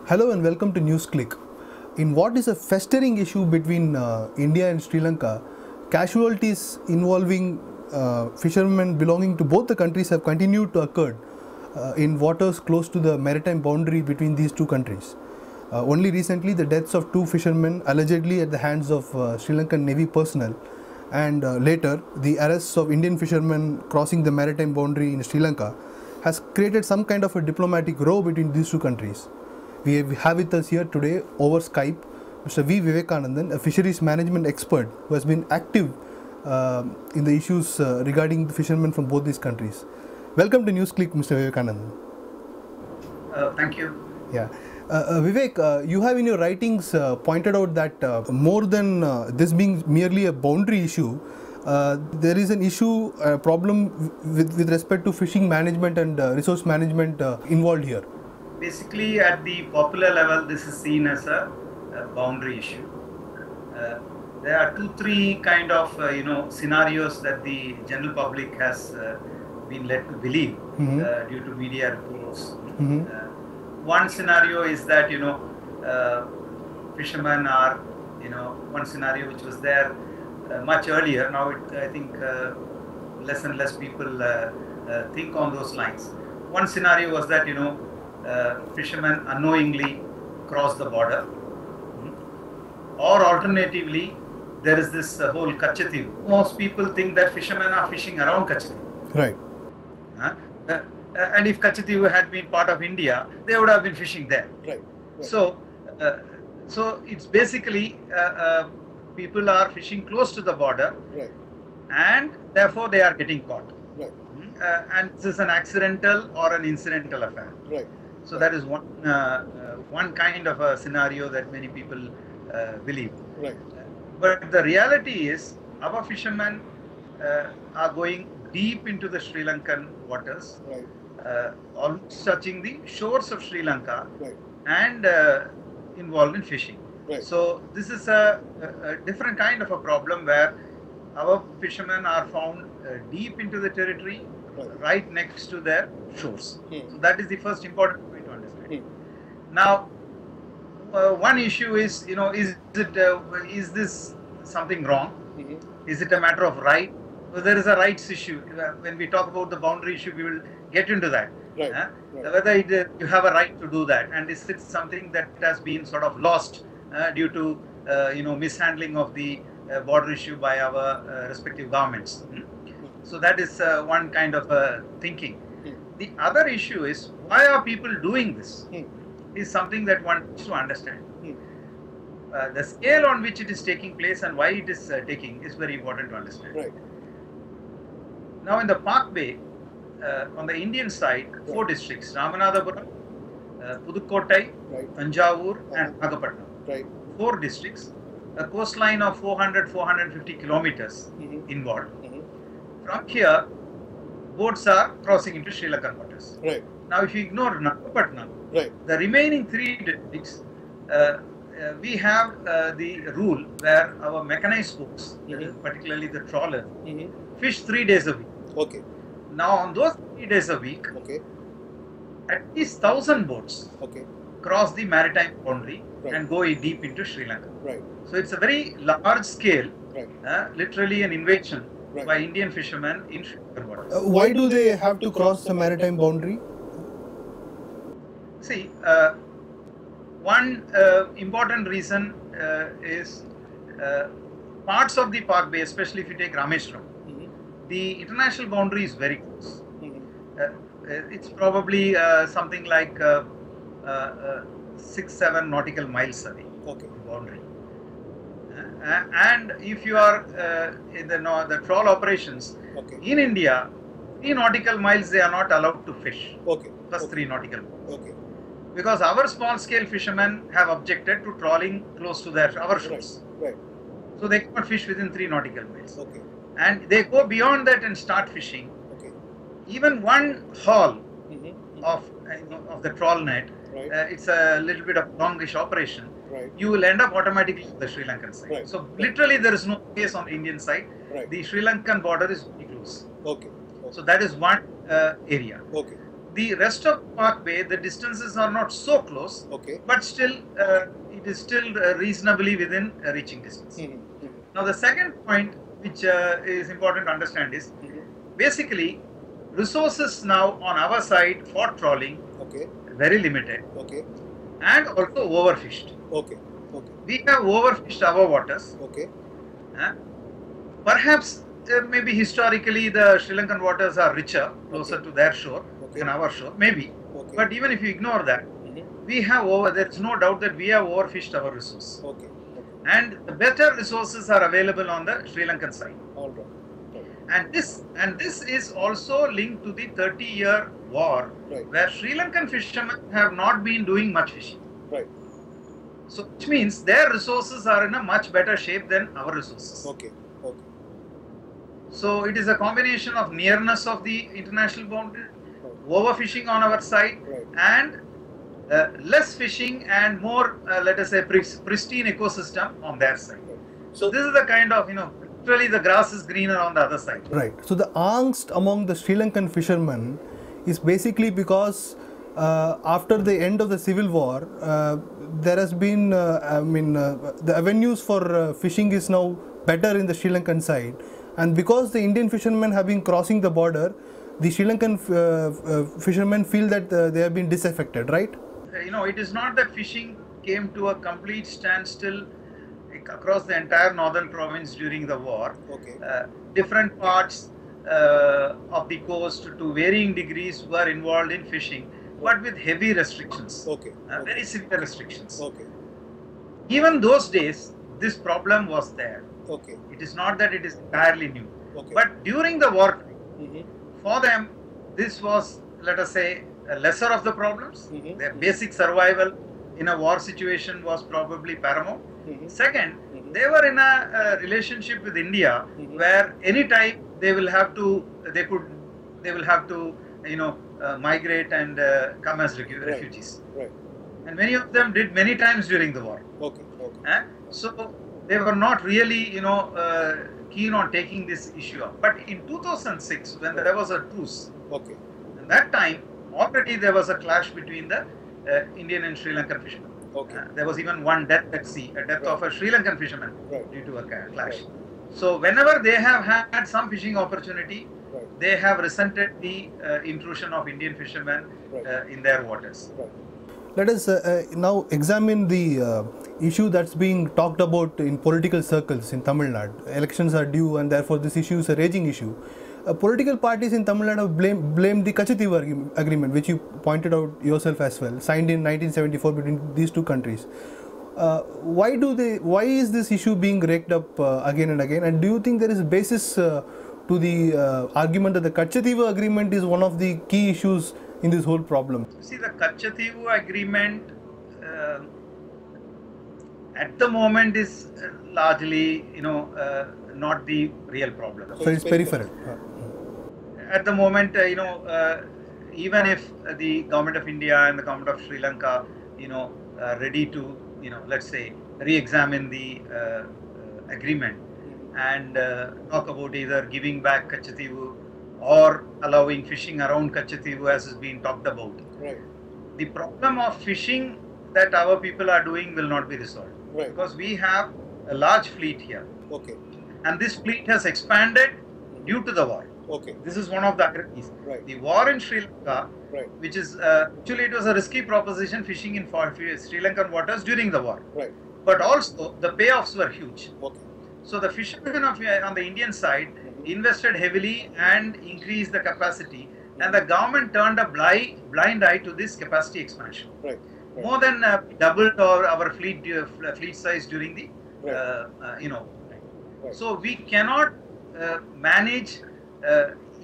Hello and welcome to NewsClick. In what is a festering issue between India and Sri Lanka, casualties involving fishermen belonging to both the countries have continued to occur in waters close to the maritime boundary between these two countries. Only recently, the deaths of two fishermen allegedly at the hands of Sri Lankan Navy personnel, and later the arrests of Indian fishermen crossing the maritime boundary in Sri Lanka has created some kind of a diplomatic row between these two countries. We have with us here today over Skype Mr. V. Vivekanandan, a fisheries management expert who has been active in the issues regarding the fishermen from both these countries. Welcome to NewsClick, Mr. Vivekanandan. Thank you. Yeah. Vivek, you have in your writings pointed out that more than this being merely a boundary issue, there is an issue, a problem with respect to fishing management and resource management involved here. Basically, at the popular level, this is seen as a boundary issue. There are three kind of scenarios that the general public has been led to believe due to media reports. One scenario is that fishermen are one scenario which was there much earlier. Now I think less and less people think on those lines. One scenario was that fishermen unknowingly cross the border, or alternatively there is this whole Kachati. Most people think that fishermen are fishing around Kachati. Right. And if Kachati had been part of India, they would have been fishing there. Right. So it's basically people are fishing close to the border, and therefore they are getting caught. And this is an accidental or an incidental affair. So that is one kind of a scenario that many people believe. But the reality is, our fishermen are going deep into the Sri Lankan waters, almost touching the shores of Sri Lanka, and involved in fishing. So this is a different kind of a problem where our fishermen are found deep into the territory, right next to their shores. So that is the first important point to understand. Now, one issue is, is this something wrong? Is it a matter of right? Well, there is a rights issue. When we talk about the boundary issue, we will get into that. Whether you have a right to do that, and is it something that has been sort of lost due to mishandling of the border issue by our respective governments. So that is one kind of thinking. The other issue is, why are people doing this? Is something that one needs to understand. The scale on which it is taking place and why it is taking is very important to understand. Now in the Park Bay, on the Indian side, 4 districts: Ramanathapuram, Pudukkottai, Thanjavur, and Nagapattinam. 4 districts, a coastline of 400-450 kilometers involved. From here, boats are crossing into Sri Lankan waters. Now, if you ignore Nagapattinam, the remaining 3 districts, we have the rule where our mechanized boats, particularly the trawler, fish 3 days a week. Now, on those 3 days a week, at least 1,000 boats cross the maritime boundary and go deep into Sri Lanka. So it's a very large scale, literally an invasion by Indian fishermen in Sri Lankan waters. Why do they have to cross the maritime boundary? See, one important reason is parts of the Park Bay, especially if you take Rameshwaram, the international boundary is very close. It's probably something like 6-7 nautical miles away. Boundary. And if you are in the trawl operations in India, 3 nautical miles they are not allowed to fish. Plus 3 nautical miles. Because our small scale fishermen have objected to trawling close to our shores. So they cannot fish within 3 nautical miles. And they go beyond that and start fishing. Even one haul of the trawl net, it's a little bit of longish operation. You will end up automatically on the Sri Lankan side. So literally there is no space on the Indian side. The Sri Lankan border is very close. So that is one area. the rest of Park Bay, the distances are not so close, but still it is still reasonably within reaching distance. Now the second point which is important to understand is basically resources now on our side for trawling very limited and also overfished. We have overfished our waters. Perhaps maybe historically the Sri Lankan waters are richer, closer to their shore than our shore, maybe. But even if you ignore that, we have there is no doubt that we have overfished our resource. And the better resources are available on the Sri Lankan side. And this is also linked to the 30-year war, where Sri Lankan fishermen have not been doing much fishing. So which means their resources are in a much better shape than our resources. So it is a combination of nearness of the international boundary, overfishing on our side, and less fishing and more, let us say, pristine ecosystem on their side. So this is the kind of, literally the grass is greener on the other side. Right. So the angst among the Sri Lankan fishermen is basically because after the end of the civil war, there has been, the avenues for fishing is now better in the Sri Lankan side. And because the Indian fishermen have been crossing the border, the Sri Lankan fishermen feel that they have been disaffected, right? It is not that fishing came to a complete standstill across the entire northern province during the war. Different parts of the coast to varying degrees were involved in fishing, but with heavy restrictions, very severe restrictions. Even those days, this problem was there. It is not that it is entirely new. But during the war, for them, this was, let us say, a lesser of the problems. Their basic survival in a war situation was probably paramount. Second, they were in a relationship with India where anytime they will have to, migrate and come as refugees. And many of them did many times during the war. So they were not really, keen on taking this issue up. But in 2006, when there was a truce, at that time, already there was a clash between the Indian and Sri Lankan fishermen. There was even one death at sea, a death of a Sri Lankan fisherman due to a clash. So whenever they have had some fishing opportunity, they have resented the intrusion of Indian fishermen in their waters. Let us now examine the issue that's being talked about in political circles in Tamil Nadu. Elections are due and therefore this issue is a raging issue. Political parties in Tamil Nadu have blamed the Kachativu agreement, which you pointed out yourself as well, signed in 1974 between these two countries. Why is this issue being raked up again and again? And do you think there is a basis to the argument that the Kachativu agreement is one of the key issues in this whole problem? See, the Kachativu agreement at the moment is largely, not the real problem. So it's peripheral. At the moment, even if the government of India and the government of Sri Lanka, are ready to, let's say, re-examine the agreement and talk about either giving back Kachativu or allowing fishing around Kachativu as is being talked about. The problem of fishing that our people are doing will not be resolved. Because we have a large fleet here. And this fleet has expanded due to the war. This is one of the agreements. The war in Sri Lanka, which is, actually it was a risky proposition fishing in Sri Lankan waters during the war. But also the payoffs were huge. So the fishermen on the Indian side invested heavily and increased the capacity, and the government turned a blind eye to this capacity expansion. More than doubled our fleet size during the, So we cannot manage,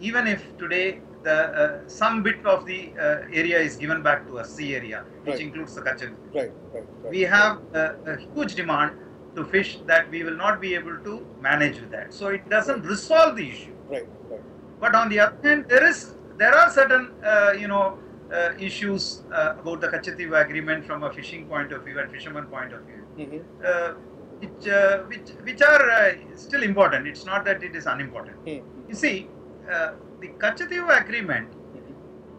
even if today some bit of the area is given back to us, sea area, which includes the Kachativu. We have a huge demand to fish that we will not be able to manage with that. So it doesn't resolve the issue. But on the other hand, there are certain issues about the Kachativu agreement from a fishing point of view and fisherman point of view, which are still important. It's not that it is unimportant. You see, the Kachativu agreement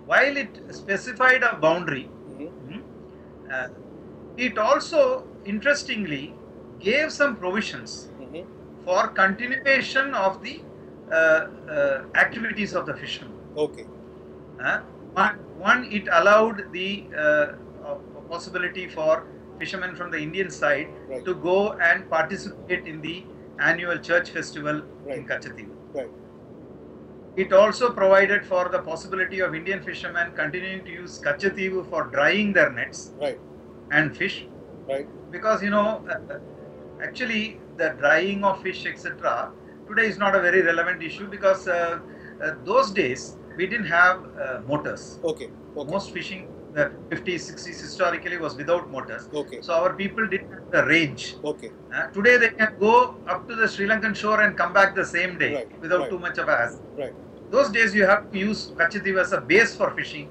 while it specified a boundary, it also interestingly gave some provisions for continuation of the activities of the fishermen. Okay. One, it allowed the possibility for fishermen from the Indian side to go and participate in the annual church festival in Kachativu. It also provided for the possibility of Indian fishermen continuing to use Kachativu for drying their nets and fish. Because actually the drying of fish, etc., today is not a very relevant issue, because those days we didn't have motors. Most fishing, the 50s, 60s historically was without motors. So our people didn't have the range. Today they can go up to the Sri Lankan shore and come back the same day without too much of a hassle. Those days you have to use Kachativu as a base for fishing.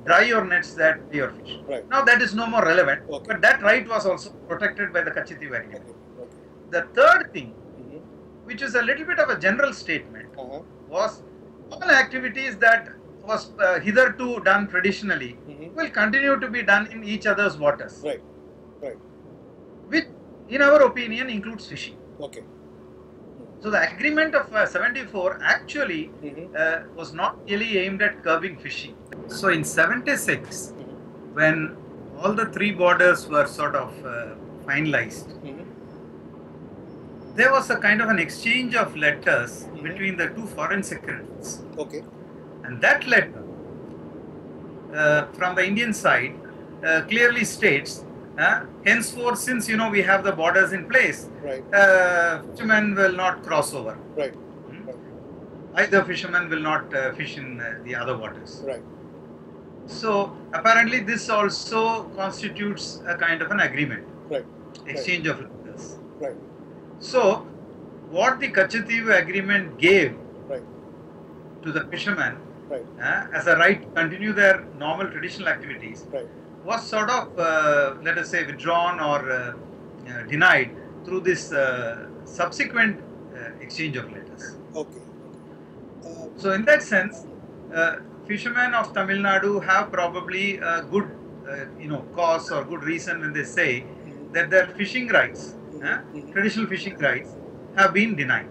Dry your nets, that your fish. Now that is no more relevant, but that right was also protected by the Kachativu Agreement. The third thing, which is a little bit of a general statement, was all activities that was hitherto done traditionally will continue to be done in each other's waters. Which, in our opinion, includes fishing. So the agreement of 74 actually was not really aimed at curbing fishing. So in 76, when all the three borders were sort of finalized, there was a kind of an exchange of letters between the two foreign secretaries. And that letter from the Indian side clearly states, henceforth, since we have the borders in place, fishermen will not cross over. Either fishermen will not fish in the other waters. So apparently this also constitutes a kind of an agreement, exchange of letters. So what the Kachativu Agreement gave to the fishermen as a right to continue their normal traditional activities was sort of, let us say, withdrawn or denied through this subsequent exchange of letters. So in that sense, fishermen of Tamil Nadu have probably a good cause or good reason when they say that their fishing rights, traditional fishing rights, have been denied.